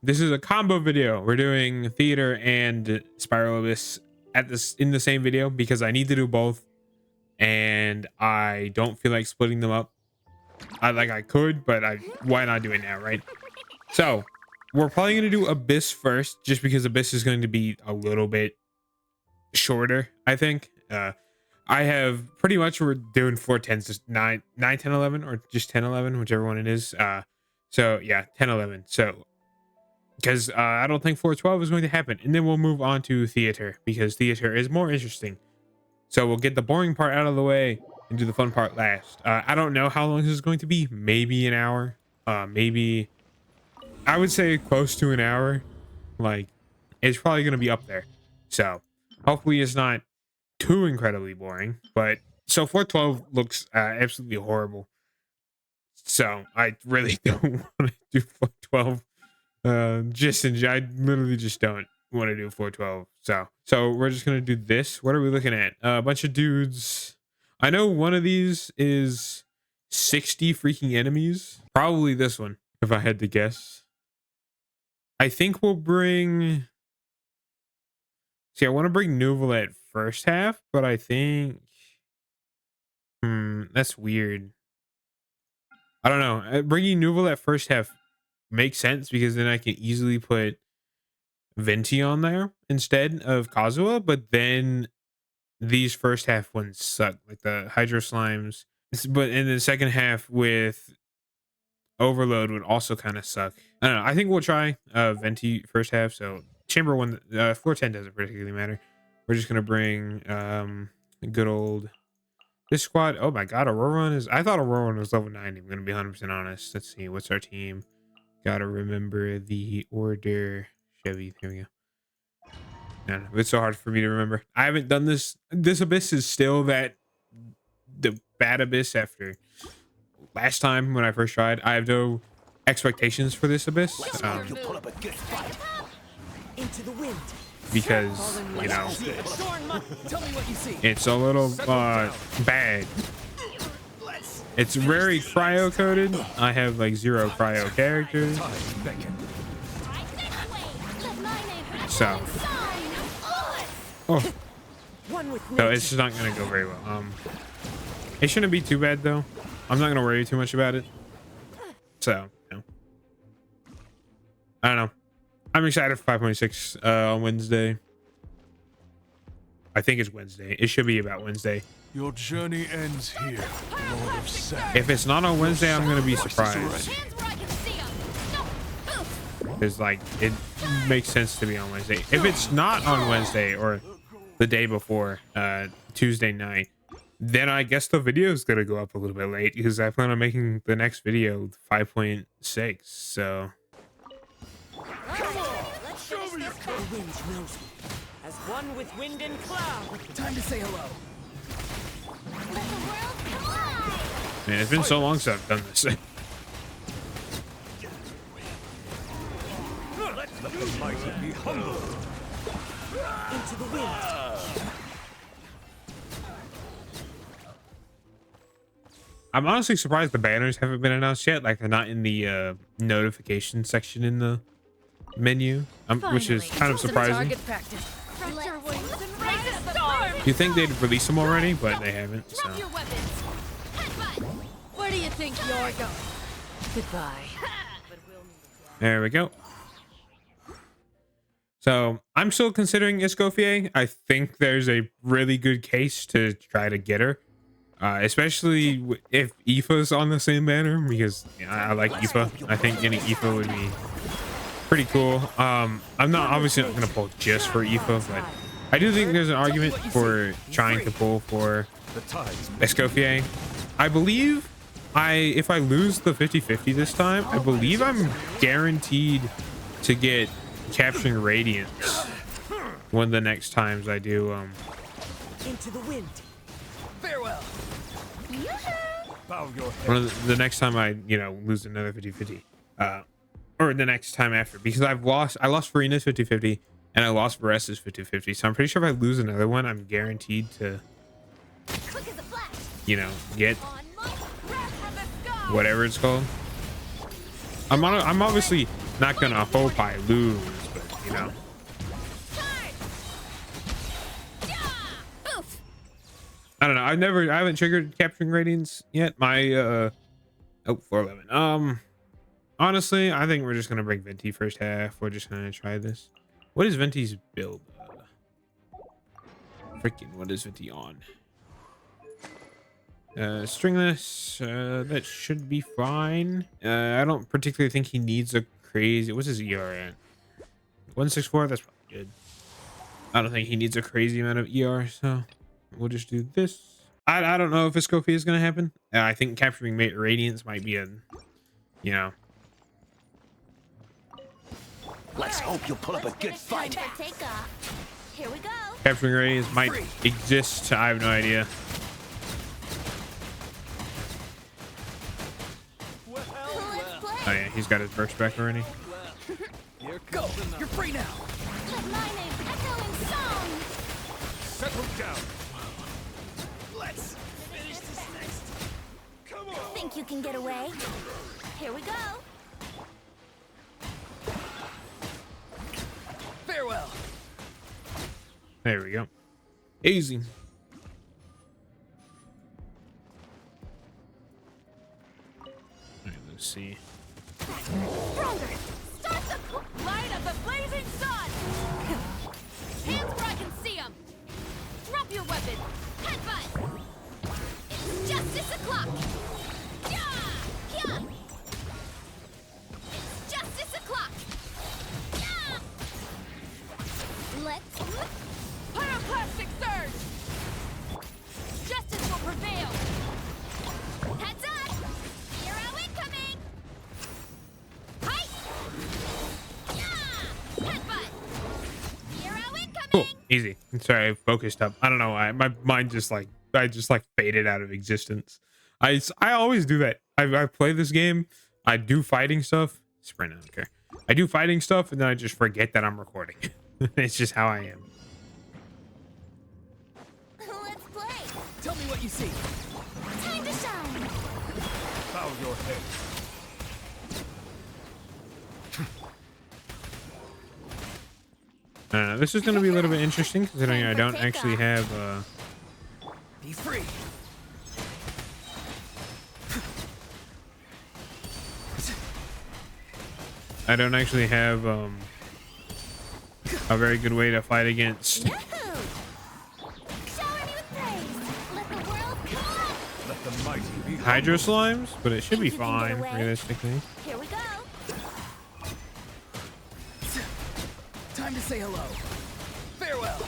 This is a combo video. We're doing theater and Spiral Abyss in the same video because I need to do both, and I don't feel like splitting them up. I could, but why not do it now, right? So we're probably gonna do Abyss first, just because Abyss is going to be a little bit shorter, I think. I have pretty much, we're doing 4 10s, just 9 10 11, or just 10 11, whichever one it is. So yeah, 10 11. So because I don't think 412 is going to happen, and then we'll move on to theater because theater is more interesting. So we'll get the boring part out of the way and do the fun part last. I don't know how long this is going to be. Maybe an hour. Maybe I would say close to an hour. Like, it's probably going to be up there. So hopefully it's not too incredibly boring. But so 412 looks absolutely horrible. So I really don't want to do 412. I literally just don't want to do 412. So we're just gonna do this. What are we looking at? A bunch of dudes. I know one of these is 60 freaking enemies. Probably this one, if I had to guess. I think we'll bring. See, I want to bring Nuval at first half, but I think. That's weird. I don't know. Bringing Nuval at first half makes sense because then I can easily put Venti on there instead of Kazuha, but then these first half ones suck, like the Hydro Slimes. But in the second half with Overload would also kind of suck. I don't know. I think we'll try Venti first half. So Chamber 1, 410 doesn't particularly matter. We're just gonna bring good old this squad. Oh my god, Aurora is. I thought Aurora was level 90. I'm gonna be 100% honest. Let's see, what's our team? Gotta remember the order. Chevy, here we go. No, it's so hard for me to remember. I haven't done this. This Abyss is still the bad Abyss after last time when I first tried. I have no expectations for this Abyss. Into the wind. Because, you know, it's a little bad. It's very cryo coded. I have like 0 cryo characters. So it's just not gonna go very well. It shouldn't be too bad though. I'm not gonna worry too much about it. So, you know. I don't know. I'm excited for 5.6 on Wednesday. I think it's Wednesday. It should be about Wednesday. Your journey ends here, Lord of Sand. If it's not on Wednesday, I'm gonna be surprised. Because like it makes sense to be on Wednesday. If it's not on Wednesday or the day before, Tuesday night, then I guess the video is gonna go up a little bit late because I plan on making the next video 5.6. So. The wind knows me. As one with wind and cloud. Time to say hello. Let the world collide. Man, it's been so long since I've done this. Let the mighty be humble. Into the wind. I'm honestly surprised the banners haven't been announced yet. Like they're not in the notification section in the menu, which is kind of surprising. You think they'd release them already, but they haven't. So. Where do you think you're going? Goodbye. There we go. So I'm still considering Escoffier. I think there's a really good case to try to get her, especially if Aoife's on the same banner, because I like Aoife. I think getting Aoife would be pretty cool. I'm not obviously not gonna pull just for Aoife, but I do think there's an argument for trying to pull for Escoffier. I believe if I lose the 50-50 this time, I believe I'm guaranteed to get capturing Radiance one of the next times I do Into the wind. Farewell. one of the next time I lose another 50-50, or the next time after, because I lost Farina's 50-50 and I lost Varessa's 50-50, so I'm pretty sure if I lose another one, I'm guaranteed to get whatever it's called. I'm obviously Not gonna hope I lose, but you know. Charge! Yeah! Oof! I don't know. I haven't triggered capturing radiance yet. My 411. Honestly, I think we're just gonna bring Venti first half. We're just gonna try this. What is Venti's build? Freaking, what is Venti on? Stringless. That should be fine. I don't particularly think he needs a crazy. What's his ER at? 164. That's probably good. I don't think he needs a crazy amount of ER, so we'll just do this. I don't know if Viscopia is gonna happen. I think capturing radiance might be a, you know. Let's hope you'll pull up a good fight. Time for takeoff. Here we go. Capturing radiance might exist. I have no idea. Let's play. Oh yeah, he's got his burst back already. Go! You're free now! Let my name echo in song. Settle down. Let's finish this next. Come on! Think you can get away? Here we go. Farewell! There we go. Easy. All right, let's see. Stronger. Start the light of the blazing sun. Hands where I can see them. Drop your weapon. Headbutt. It's justice o'clock. Yeah. Yeah. It's justice o'clock. Yeah. Let's pyroclastic surge. Justice will prevail. Heads up. Hero incoming. Hi. Yeah. Headbutt. Hero incoming. Cool. Easy. Sorry, I focused up. I don't know why. My mind just like faded out of existence. I always do that. I play this game. I do fighting stuff. Sprint, I don't care. I do fighting stuff and then I just forget that I'm recording. It's just how I am. Let's play. Tell me what you see. Time to shine. Bow your head. This is going to be a little bit interesting considering I don't actually have Be free. I don't actually have a very good way to fight against Yahoo! Shower me with praise. Let the world come on. Let the mighty be Hydro Slimes, but it should be Think you can get fine away? realistically. Here we go. Time to say hello. Farewell.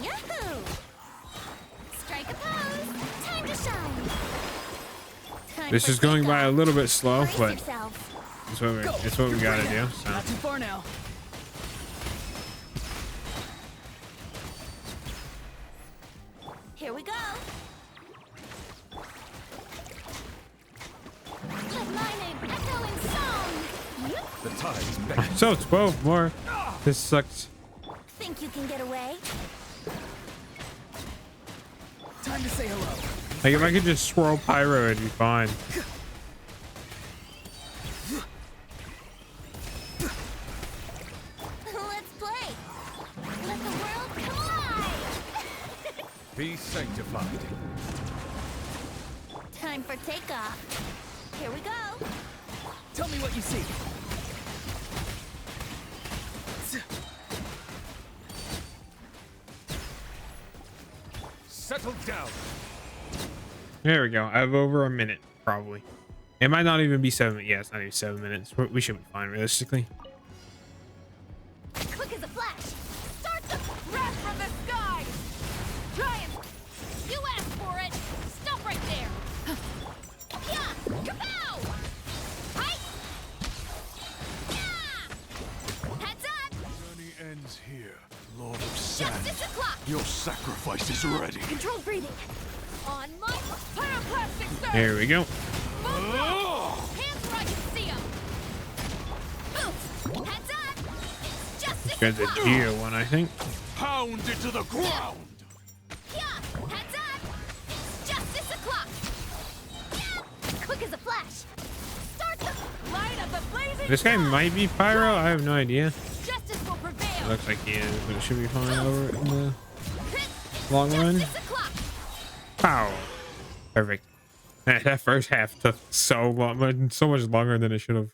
Yahoo! Strike a pose. Time to shine. Time This for is going by a takeoff. little bit slow, Brace but yourself. it's what we You're gotta free do. now. So. Not too far now. Here we go. Let my name echo in song. Yep. the tides beckon. So 12 more. This sucks. Think you can get away? Time to say hello. Like if I could just swirl pyro, it'd be fine. Let's play. Let the world collide. Be sanctified. Time for takeoff. Here we go. Tell me what you see. Settle down. There we go. I have over a minute, probably. It might not even be 7. Yeah, it's not even 7 minutes. We should be fine, realistically. Quick as a flash. Start the breath from the sky. Giant, you asked for it. Stop right there. Yeah, kapow! Hi. Yeah. Heads up. Journey ends here, Lord of Sand. Justice o'clock. Your sacrifice is ready. Controlled breathing. On my pyroclastic surge. There we go. Hands where I can see them. Oof. Heads up. It's justice Got the o'clock. Geo one, I think. Pound into the ground. Yeah. Heads up. It's justice o'clock. This guy might be Pyro. I have no idea. Justice will prevail. Looks like he is, but it should be fine over in the long run. Justice o'clock. Pow. Perfect. Man, that first half took so long, so much longer than it should have.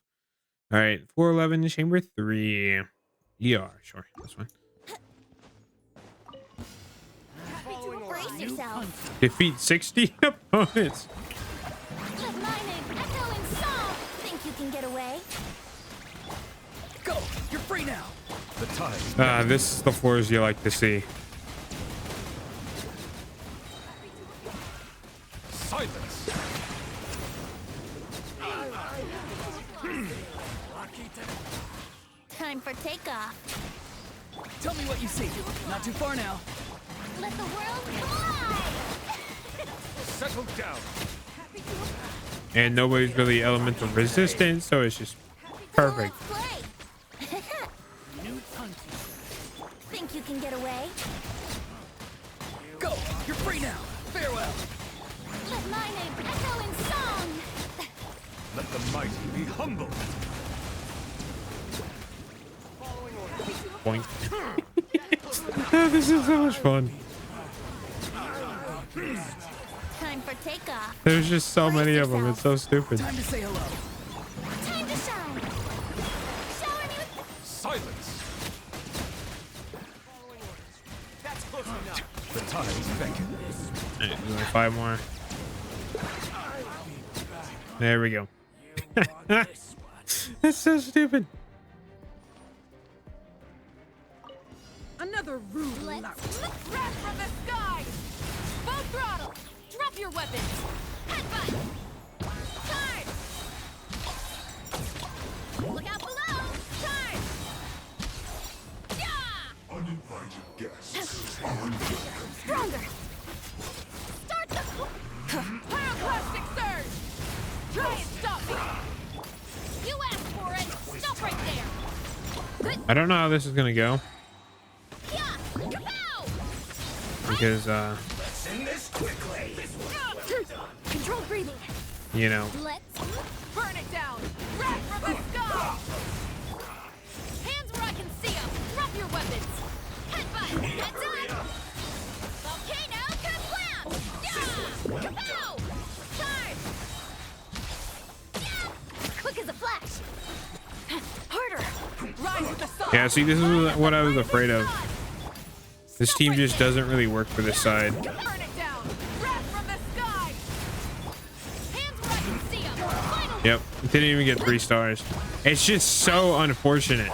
All right, 411, chamber 3. ER, sure, this one. Brace yourself. Defeat 60 opponents. Let my name echo in song. Think you can get away? Go! You're free now! The time. This is the floors you like to see. Silence. Time for takeoff. Tell me what you see. Not too far now. Let the world collide. Settle down. And nobody's really elemental resistant, so it's just perfect. Let's play. Think you can get away? Go! You're free now! Farewell! Let my name echo in song. Let the mighty be humble. Boink. This is so much fun. Time for takeoff. There's just so many of them. It's so stupid. Time to say hello. Time to shine. Shower me with Silence. The times beckon. All right, there's like 5 more. There we go. That's so stupid. Another rude lout. Wrath from the sky. Full throttle. Drop your weapons. Headbutt. Charge. Look out below. Charge. Yeah. Uninvited guests. Stronger. Start the pyroclastic surge. Try and stop me. You asked for it. Stop right there. Good. I don't know how this is gonna go Yeah. Kapow. because Controlled breathing. you know, Let's burn it down. Wrath from the sky. Hands where I can see them. Drop your weapons. Headbutt. Heads up. Volcano kablam. Yeah. Kapow. Charge. Yeah. Quick as a flash. Harder. Rise with the sun. yeah. See, this is what I was afraid of. This team just doesn't really work for this side. Burn it down. Wrath from the sky. Hands where I can see them. Final. Yep, it didn't even get 3 stars. It's just so unfortunate.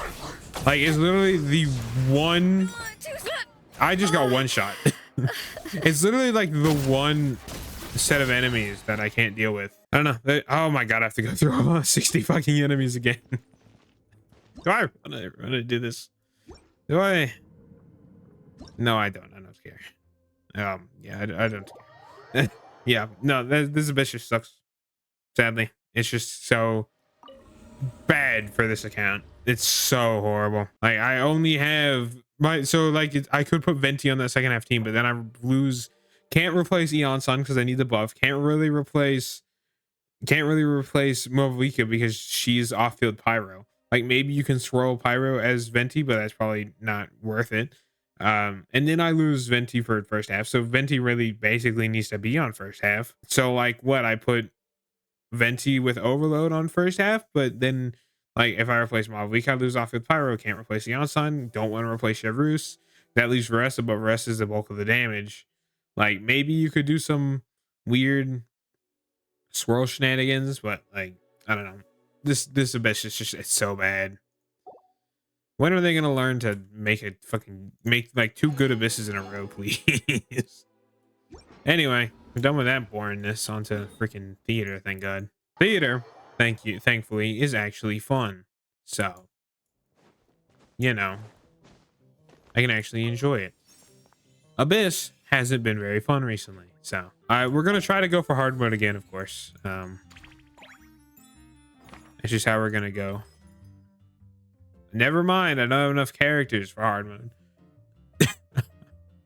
Like, it's literally the one. I just got 1 shot. It's literally like the one set of enemies that I can't deal with. I don't know. Oh my god, I have to go through all 60 fucking enemies again. Do I want to do this? Do I? No, I don't. I don't care. Yeah, I don't care. Yeah, no, this bitch just sucks. Sadly, it's just so bad for this account. It's so horrible. Like, I only have I could put Venti on that second half team, but then I lose. Can't replace Eon Sun because I need the buff. Can't really replace Movalika because she's off-field Pyro. Like, maybe you can swirl Pyro as Venti, but that's probably not worth it. And then I lose Venti for first half. So Venti really basically needs to be on first half. So like what, I put Venti with Overload on first half, but then like if I replace Movalika, I lose off with Pyro. Can't replace Eon Sun. Don't want to replace Chevreuse. That leaves Varessa, but Varessa is the bulk of the damage. Like, maybe you could do some weird swirl shenanigans, but like, I don't know. This Abyss is just, it's so bad. When are they gonna learn to make like 2 good Abysses in a row, please? Anyway, we're done with that boringness. Onto freaking theater, thank God. Theater, thankfully, is actually fun. So, you know, I can actually enjoy it. Abyss hasn't been very fun recently, so we're gonna try to go for hard mode again, of course. It's just how we're gonna go. Never mind, I don't have enough characters for hard mode.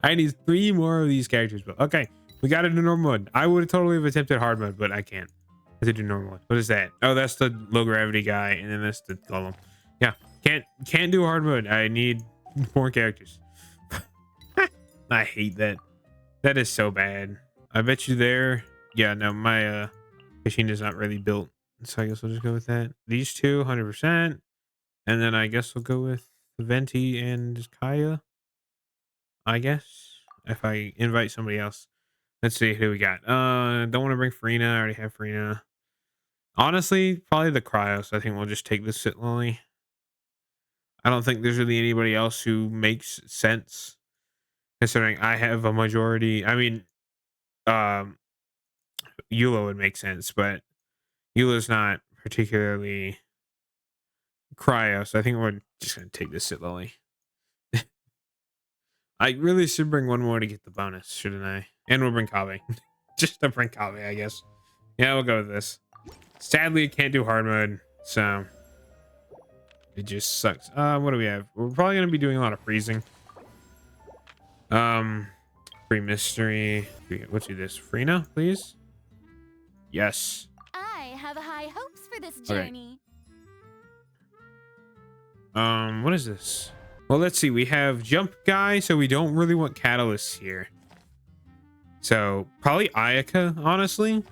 I need 3 more of these characters, but okay, we got it in normal mode. I would totally have attempted hard mode, but I can't. I have to do normal. What is that? Oh, that's the low gravity guy, and then that's the golem. Yeah, can't do hard mode. I need more characters. I hate that. That is so bad. I bet you there. Yeah, no, my machine is not really built, so I guess we'll just go with that. These two, 100%, and then I guess we'll go with Venti and Kaya. I guess if I invite somebody else. Let's see who we got. Don't want to bring Farina. I already have Farina. Honestly, probably the Cryos. I think we'll just take the Sit Lolly. I don't think there's really anybody else who makes sense, considering I have a majority. I mean, Eula would make sense, but Eula's not particularly Cryo, so I think we're just gonna take this Sit Lolly. I really should bring one more to get the bonus, shouldn't I? And we'll bring Kave. Just to bring Kave, I guess. Yeah, we'll go with this. Sadly, it can't do hard mode, so it just sucks. What do we have? We're probably gonna be doing a lot of freezing. Free mystery. Let's do this. Farina, please. Yes. I have high hopes for this Okay. journey. What is this? Well, let's see. We have Jump Guy, so we don't really want Catalyst here. So probably Ayaka, honestly.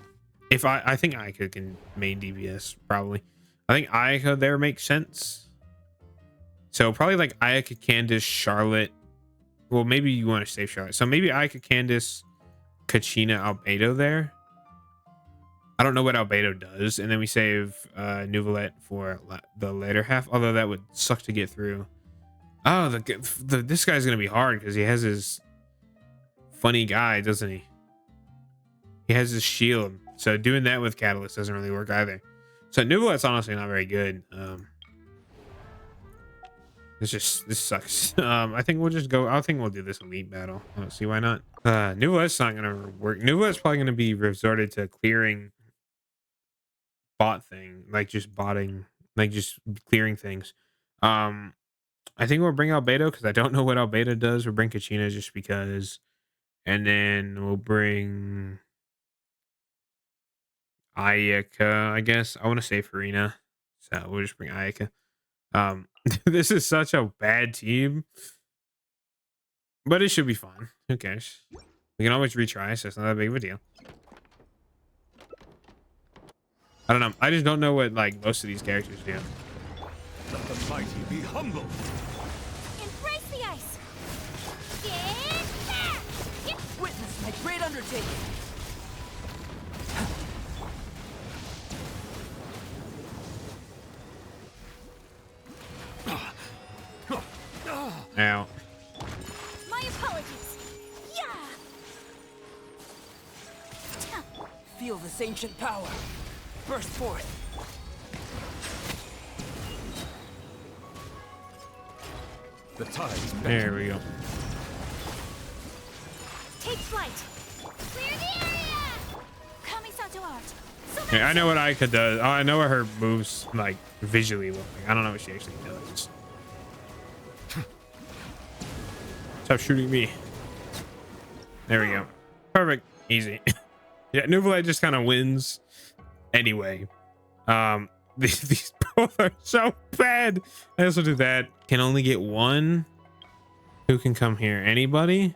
If I think Ayaka can main DPS, probably. I think Ayaka there makes sense. So probably like Ayaka, Candace, Charlotte. Well, maybe you want to save Charlotte. So maybe Ayaka, Candace, Kachina, Albedo there. I don't know what Albedo does. And then we save Nuvolette for the later half. Although that would suck to get through. Oh, this guy's going to be hard because he has his funny guy, doesn't he? He has his shield. So doing that with Catalyst doesn't really work either. So Nuvolette's honestly not very good. This sucks. I think we'll just go. I think we'll do this elite battle. I don't see why not. Nuvolette's not going to work. Nuvolette's probably going to be resorted to clearing bot thing, like just botting, like just clearing things. I think we'll bring Albedo because I don't know what Albedo does. We'll bring Kachina just because. And then we'll bring Ayaka, I guess. I want to say Farina. So we'll just bring Ayaka. This is such a bad team. But it should be fun. Who cares? We can always retry, so it's not that big of a deal. I don't know. I just don't know what like most of these characters do. Let the mighty be humble. Embrace the ice. Get back. Witness my great undertaking. Ow. My apologies. Yeah. Feel this ancient power. Burst forth. The tide's There we go. Take flight. Clear the area. Kamisato art. Yeah, I know what Ayaka does. Oh, I know what her moves like visually look like. I don't know what she actually does. Stop shooting me. There we go. Perfect. Easy. Yeah, Nuvolette just kind of wins anyway. These both are so bad. I also do that. Can only get one. Who can come here? Anybody?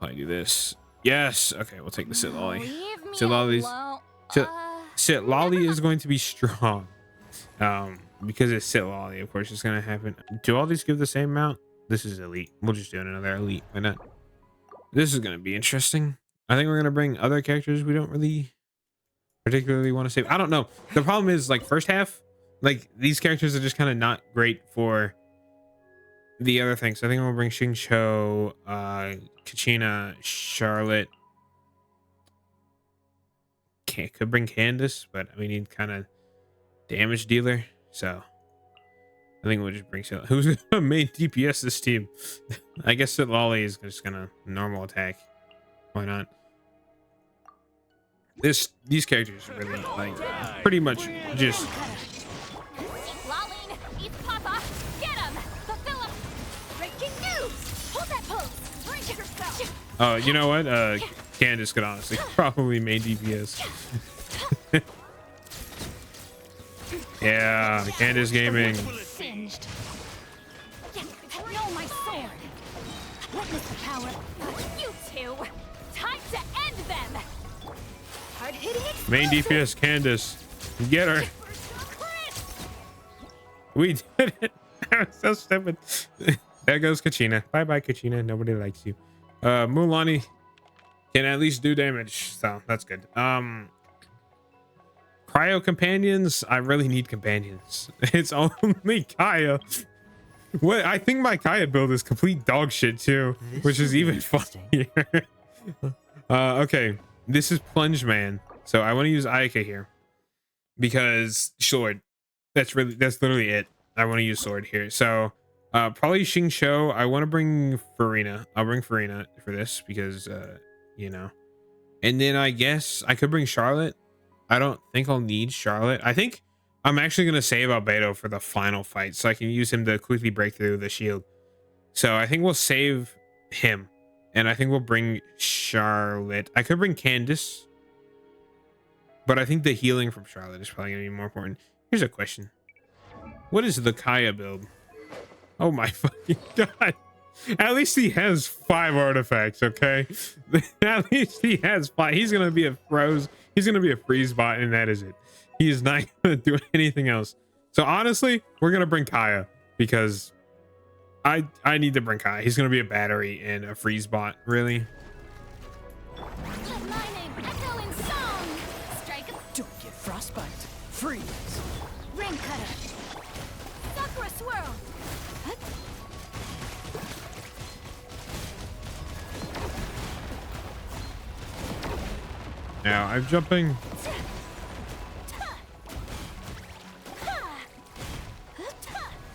I do this. Yes. Okay, we'll take the Sit Lolly. Leave me Sit Lolly's. alone. Sit Lolly is going to be strong. Because it's Sit Lolly, of course, it's gonna happen. Do all these give the same amount? This is elite. We'll just do another elite. Why not? This is gonna be interesting. I think we're gonna bring other characters we don't really particularly want to save. I don't know. The problem is like first half, like these characters are just kind of not great for the other things. So I think we'll bring Xingqiu, Kachina, Charlotte. Could bring Candace, but we need kind of damage dealer. So I think we'll just bring Sit. Who's gonna main DPS this team? I guess Sit Lolly is just gonna normal attack. Why not? These characters are really like pretty much just. Lolling, eat Papa. Get him. Fulfill him. Breaking news. Hold that pose. Bring yourself. Oh, you know what? Candace could honestly probably main DPS. Yeah, Candace Gaming. Singed. No, my sword. Witness the power. You two. Time to end them. Hard hitting it. Main DPS Candace. Get her. We did it. So stupid. There goes Kachina. Bye bye, Kachina. Nobody likes you. Mulan can at least do damage, so that's good. Cryo companions. I really need companions. It's only Kaya. What? I think my Kaya build is complete dog shit too, which is even funnier. Okay, this is Plunge Man, so I want to use Ayaka here because sword. That's literally it. I want to use sword here. So probably Xingqiu. I want to bring Farina. I'll bring Farina for this because you know. And then I guess I could bring Charlotte. I don't think I'll need Charlotte. I think I'm actually going to save Albedo for the final fight so I can use him to quickly break through the shield. So I think we'll save him. And I think we'll bring Charlotte. I could bring Candace. But I think the healing from Charlotte is probably going to be more important. Here's a question. What is the Kaya build? Oh my fucking god. At least he has 5 artifacts, okay? At least he has 5. He's going to be a froze. He's going to be a freeze bot, and that is it. He is not going to do anything else. So honestly, we're going to bring Kaya because I need to bring Kaya. He's going to be a battery and a freeze bot, really. Let my name echo in song. Strike a Don't get frostbite. Freeze. ring cutter. Sakura swirl. Now I'm jumping.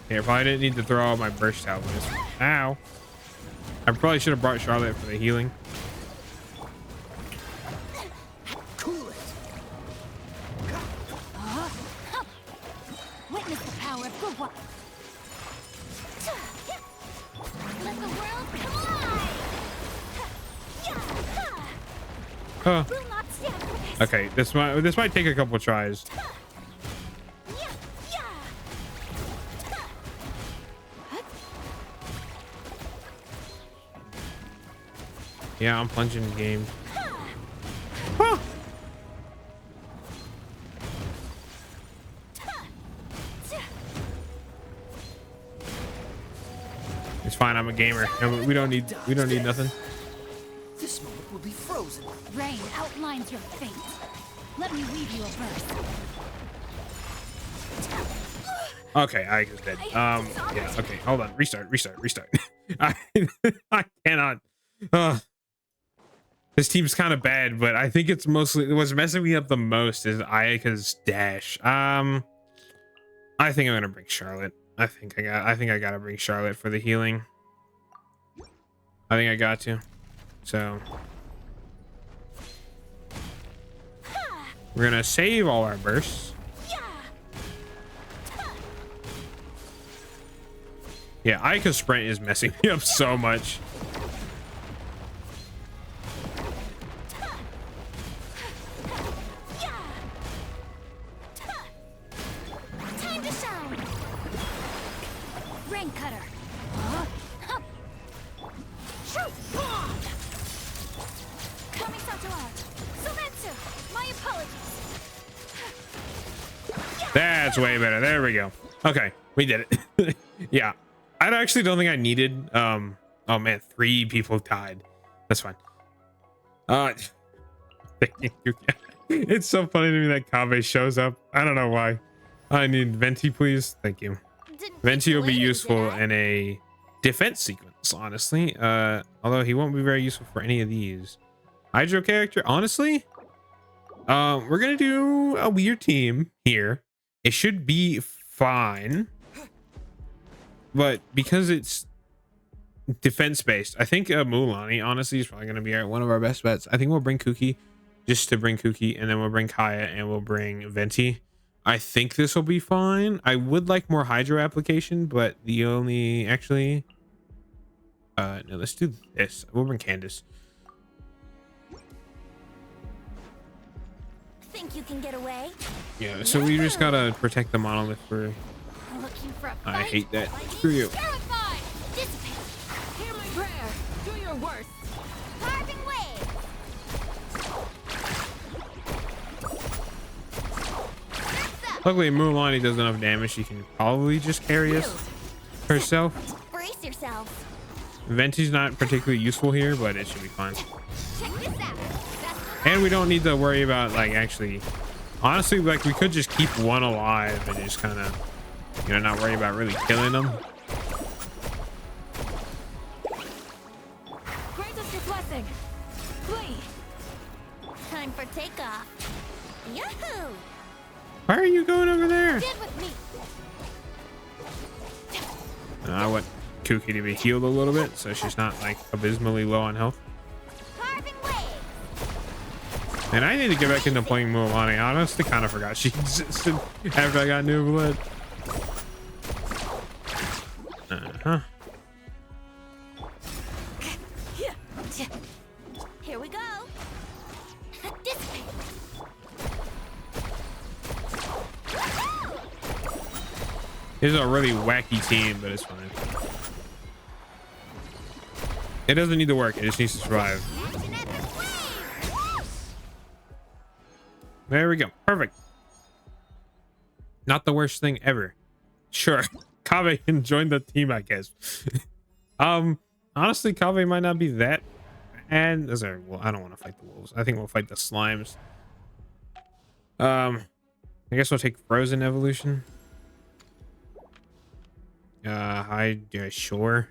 Here, probably didn't need to throw out my burst out. Ow. I probably should have brought Charlotte for the healing. Cool it. Witness the power of good one. Let the world collide. Huh. Will not stand for this. Okay, this might take a couple tries. Yeah, I'm plunging the game. Huh. It's fine. I'm a gamer. We don't need nothing. This moment will be frozen. Rain outlines your fate. Let me weave you a verse. Okay, I just dead. Yeah. Okay, hold on. Restart. I cannot. This team's kind of bad, but I think it's mostly what's messing me up the most is Ayaka's dash. I think I'm gonna bring Charlotte. I think I gotta bring Charlotte for the healing. I think I got to. So we're gonna save all our bursts. Yeah, Ayaka's sprint is messing me up so much. Time to shine. Ring cutter. Shoot! Coming Satoar. Sumetsu. My apologies. That's way better. There we go. Okay, we did it. Yeah, I actually don't think I needed. Oh man, 3 people died. That's fine. It's so funny to me that Kaveh shows up. I don't know why. I need Venti, please. Thank you. Venti will be useful in a defense sequence, honestly. Although he won't be very useful for any of these. Hydro character, honestly. We're gonna do a weird team here. It should be fine, but because it's defense based, I think Mulan honestly is probably gonna be one of our best bets. I think we'll bring Kuki just to bring Kuki, and then we'll bring Kaya and we'll bring Venti. I think this will be fine. I would like more Hydro application, but the only actually no, let's do this. We'll bring Candace. Think you can get away? Yeah, so we just gotta protect the monolith for. Looking for a I fight? hate that. Lightning Screw you. Terrified! Dissipate! Hear my prayer. Do your worst. Carving waves! That's up! Luckily, Mulan does enough damage. She can probably just carry us herself. Brace yourselves. Venti's not particularly useful here, but it should be fine. Check this out. That's the And we don't need to worry about like actually. Honestly, like we could just keep one alive and just kind of, you know, not worry about really killing them. Grant us your blessing. Flee. Time for takeoff. Yahoo! Why are you going over there? Stand with me. I want Kuki to be healed a little bit, so she's not like abysmally low on health. Carving waves. And I need to get back into playing Mulan. I honestly kind of forgot she existed after I got New Blood. Here we go. Dissipate. This is a really wacky team, but it's fine. It doesn't need to work. It just needs to survive. Action epic wave. There we go. Perfect. Not the worst thing ever. Sure. Kaveh can join the team, I guess. Honestly, Kaveh might not be that. And well, I don't want to fight the wolves. I think we'll fight the slimes. I guess we'll take Frozen Evolution. Yeah, sure.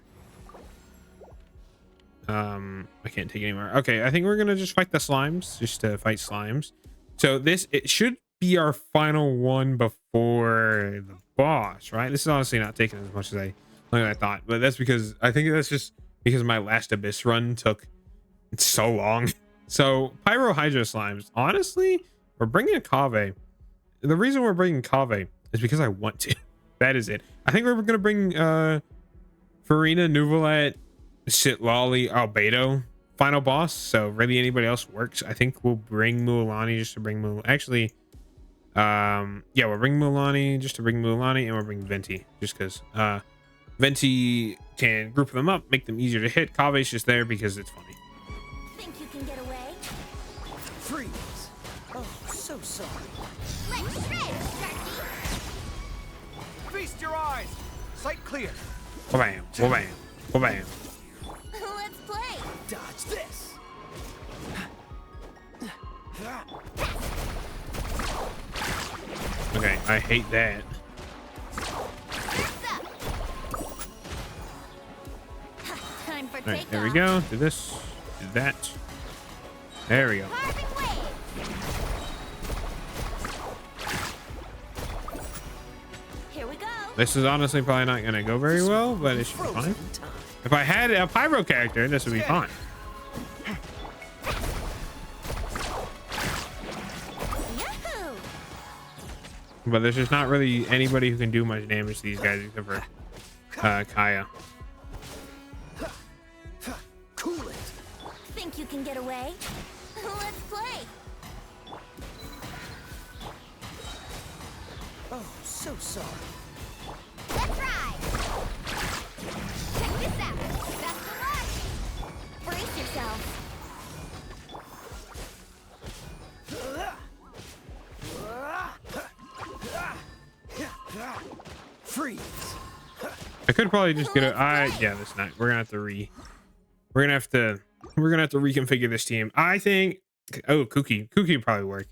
I can't take anymore. Okay, I think we're gonna just fight the slimes, just to fight slimes. So it should be our final one before the boss, right? This is honestly not taking as much as I thought, but that's because I think that's just because my last Abyss run took so long. So Pyro Hydra slimes, honestly, we're bringing a Kaveh. The reason we're bringing Kaveh is because I want to. That is it. I think we're gonna bring Farina, Nuvolet, Sitlali, Albedo final boss. So really anybody else works. I think we'll bring Mualani just to bring actually yeah, we'll bring Mualani just to bring Mualani, and we'll bring Venti just because Venti can group them up, make them easier to hit. Kaveh's just there because it's funny. Think you can get away? Freeze. Oh, so sorry. Let's shred, Sharky. Feast your eyes. Sight clear. Bam, bam, bam. Let's play. Dodge this. Okay, I hate that. That's up. Time for All right, takeoff. there we go. Do this, do that. There we go. Carving waves. Here we go. This is honestly probably not gonna go very well, but it should be fine. If I had a Pyro character, this would be fine. Yahoo! But there's just not really anybody who can do much damage to these guys except for Kaya. Cool it. Think you can get away? Let's play. Oh, so sorry. Let's ride. Check this out. Best of luck. Brace yourself. Freeze. I could probably just get yeah, this not. We're gonna have to reconfigure this team. I think Kuki would probably work.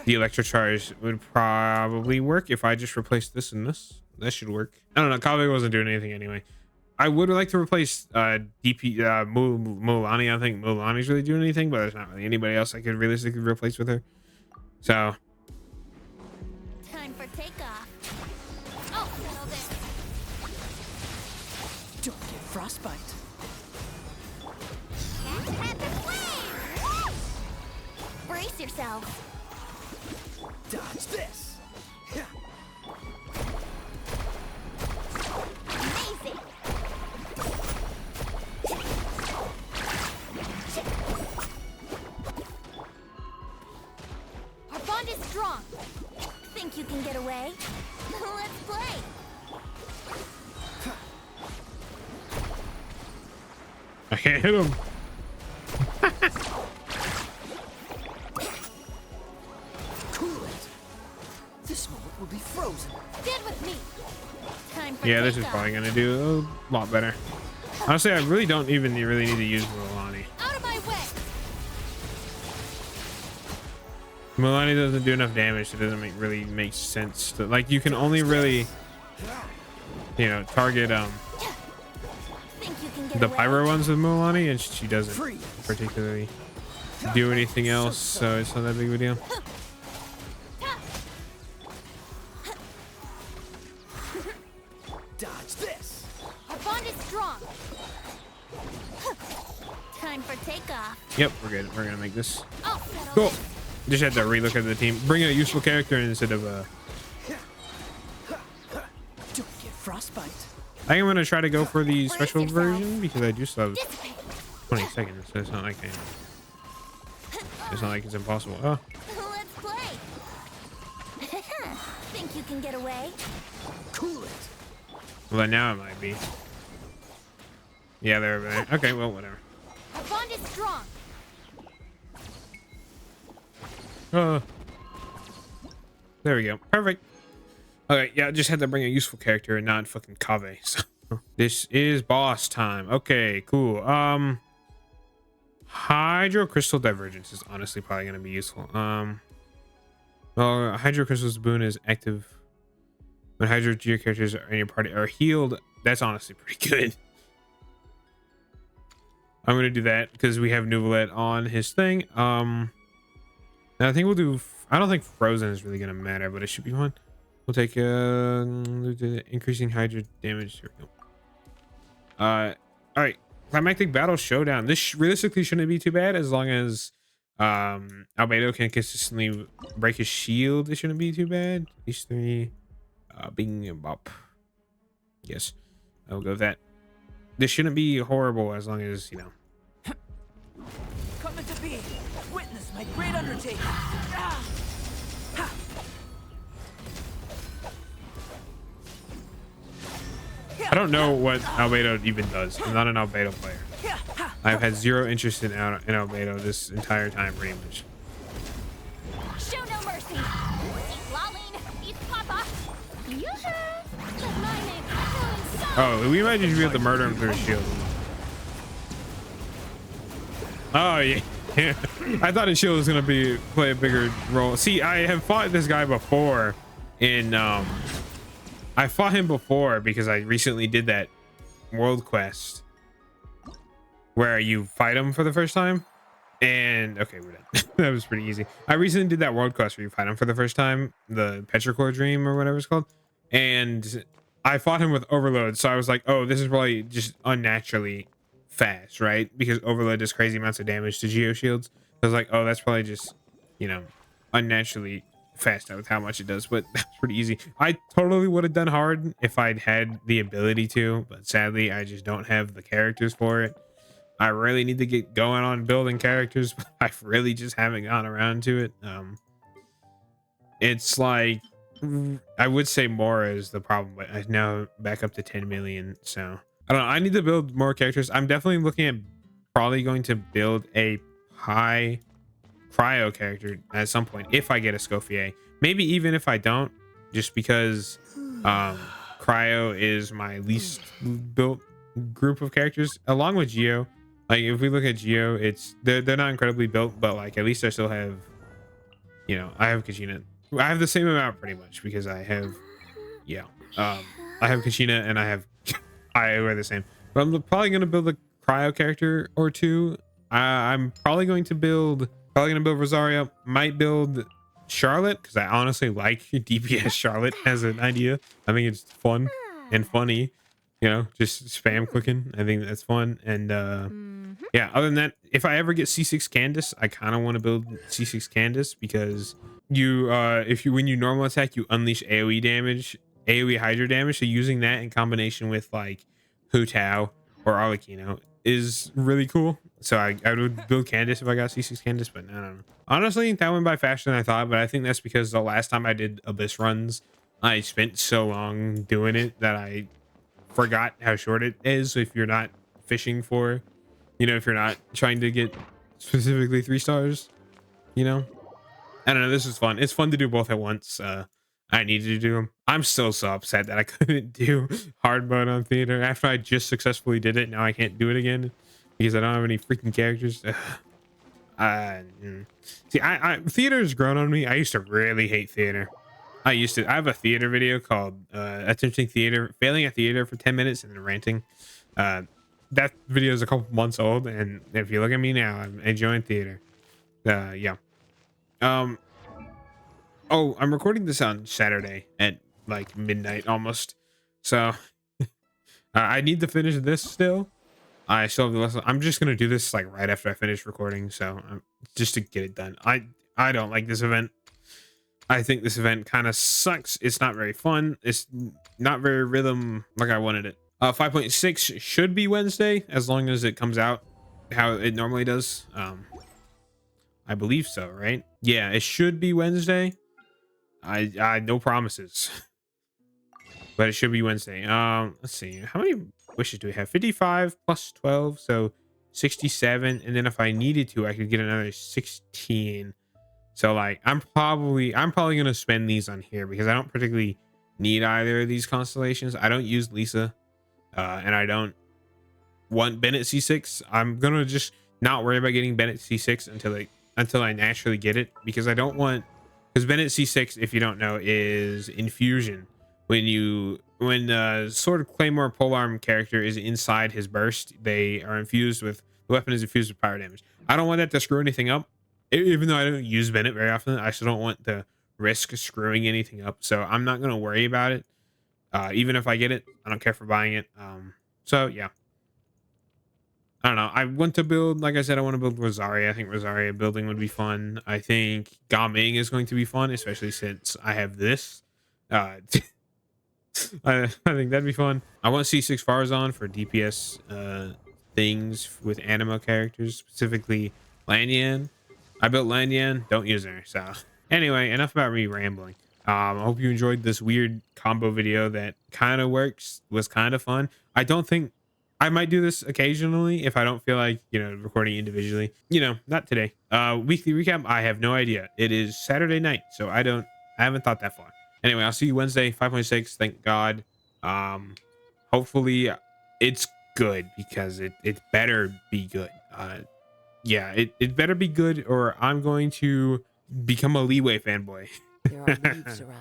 The Electrocharge would probably work if I just replaced this and this. That should work. I don't know. Kaveh wasn't doing anything anyway. I would like to replace Mualani. I think Mualani's really doing anything, but there's not really anybody else I could realistically replace with her. So Time for takeoff. Oh, settle this. Don't get frostbite. Action at the flame. Brace yourself. Dodge this. Amazing. Our bond Think you can get away? Let's play. I can't hit him. Cool it. This moment will be frozen. Stand with me. Time for Yeah, this is takeoff. probably gonna do a lot better. Honestly, I really don't even really need to use Mulaney. Out of my way. Mulaney doesn't do enough damage. It doesn't really make sense to, like, you can only really, you know, target Think you can get the away? pyro ones with Mulaney, and she doesn't Freeze. particularly do anything else, so it's not that big of a deal. Dodge this. Our bond is strong. Time for takeoff. Yep, we're good. We're gonna make this I'll settle cool. this. Just had to relook at the team, bring in a useful character instead of Don't get frostbite. I think I'm gonna try to go for the special yourself. version because I do still have Dissipate. 20 seconds, so it's not like it's impossible. Oh, Let's play. Think you can get away? Cool it. well now it might be. Yeah, they're over there. Okay, well whatever. Our bond is strong. There we go. Perfect. Okay, yeah, I just had to bring a useful character and not fucking Kaveh. So this is boss time. Okay, cool. Hydro Crystal Divergence is honestly probably gonna be useful. Well, Hydro Crystal's boon is active when Hydro Geo characters in your party are healed. That's honestly pretty good. I'm gonna do that because we have Nuvalet on his thing. And I think we'll do. I don't think Frozen is really gonna matter, but it should be fun. We'll take increasing Hydra damage. Here we go. All right. Climactic Battle Showdown. This realistically shouldn't be too bad as long as Albedo can consistently break his shield. It shouldn't be too bad. These three, Bing and Bop. Yes, I'll go with that. This shouldn't be horrible as long as, you know. Come into being. Witness my great undertaking. Ah! Ha! I don't know what Albedo even does. I'm not an Albedo player. Yeah, ha! I've had zero interest in Albedo this entire time, pretty much. Show no mercy. Laline, eat Papa. Yoo-hoo. Let my name echo inside. Oh, we might just be able to murder him through his shield. Oh yeah. I thought his shield was gonna play a bigger role. See, I have fought this guy before in I fought him before because I recently did that world quest where you fight him for the first time. And okay, we're done. That was pretty easy. I recently did that world quest where you fight him for the first time, the Petrichor Dream or whatever it's called. And I fought him with Overload, so I was like, oh, this is probably just unnaturally fast, right? Because Overload does crazy amounts of damage to Geo Shields. I was like, oh, that's probably just, you know, unnaturally fast with how much it does, but that's pretty easy. I totally would have done hard if I'd had the ability to, but sadly, I just don't have the characters for it. I really need to get going on building characters, but I really just haven't gotten around to it. It's like, I would say more is the problem, but I'm now back up to 10 million, so I don't know. I need to build more characters. I'm definitely looking at probably going to build a high cryo character at some point if I get a Scoffier. Maybe even if I don't, just because cryo is my least built group of characters, along with Geo. Like if we look at Geo, they're not incredibly built, but like at least I still have, you know, I have Kachina. I have the same amount pretty much because I have, yeah, I have Kachina and I have we're the same. But I'm probably gonna build a cryo character or two. I'm probably going to build Rosario. Might build Charlotte because I honestly like DPS Charlotte as an idea. I think it's fun and funny, you know, just spam clicking. I think that's fun. And yeah, other than that, if I ever get C6 Candace, I kind of want to build C6 Candace because you when you normal attack, you unleash AoE damage, AoE Hydra damage. So using that in combination with like Hu Tao or Arlecchino is really cool. So I would build Candace if I got C6 Candace, but I don't know. Honestly, that went by faster than I thought, but I think that's because the last time I did Abyss runs, I spent so long doing it that I forgot how short it is. If you're not fishing for, if you're not trying to get specifically 3 stars, I don't know. This is fun. It's fun to do both at once. I needed to do them. I'm still so upset that I couldn't do hard mode on theater after I just successfully did it. Now I can't do it again because I don't have any freaking characters. See, theater's grown on me. I used to really hate theater. I have a theater video called attempting theater, failing at theater for 10 minutes and then ranting. That video is a couple months old, and if you look at me now, I'm enjoying theater. Yeah. Oh, I'm recording this on Saturday at like midnight almost. So I need to finish this still. I still have the lesson. I'm just gonna do this like right after I finish recording, so just to get it done. I don't like this event. I think this event kind of sucks. It's not very fun. It's not very rhythm like I wanted it. 5.6 should be Wednesday as long as it comes out how it normally does. I believe so, right? Yeah, it should be Wednesday. I no promises, but it should be Wednesday. Let's see, how many wishes do we have? 55 plus 12, so 67, and then if I needed to, I could get another 16. So like I'm probably gonna spend these on here because I don't particularly need either of these constellations. I don't use Lisa, and I don't want Bennett C6. I'm gonna just not worry about getting Bennett C6 until I naturally get it, because I don't want, because Bennett C6, if you don't know, is infusion. When the Sword of Claymore polearm character is inside his burst, they are infused with, the weapon is infused with power damage. I don't want that to screw anything up. Even though I don't use Bennett very often, I still don't want to risk screwing anything up. So I'm not going to worry about it. Even if I get it, I don't care for buying it. So yeah. I don't know. I want to build, like I said, I want to build Rosaria. I think Rosaria building would be fun. I think Gao Ming is going to be fun, especially since I have this. I think that'd be fun. I want C6 Farazan for DPS things with animo characters, specifically Lanyan. I built Lanyan, don't use her. So anyway, enough about me rambling. I hope you enjoyed this weird combo video that kind of works, was kind of fun. I don't think, I might do this occasionally if I don't feel like, recording individually. Not today. Weekly recap, I have no idea. It is Saturday night, so I haven't thought that far. Anyway, I'll see you Wednesday, 5.6. Thank God. Hopefully it's good, because it better be good. Yeah, it better be good, or I'm going to become a Leeway fanboy. There are leaves around.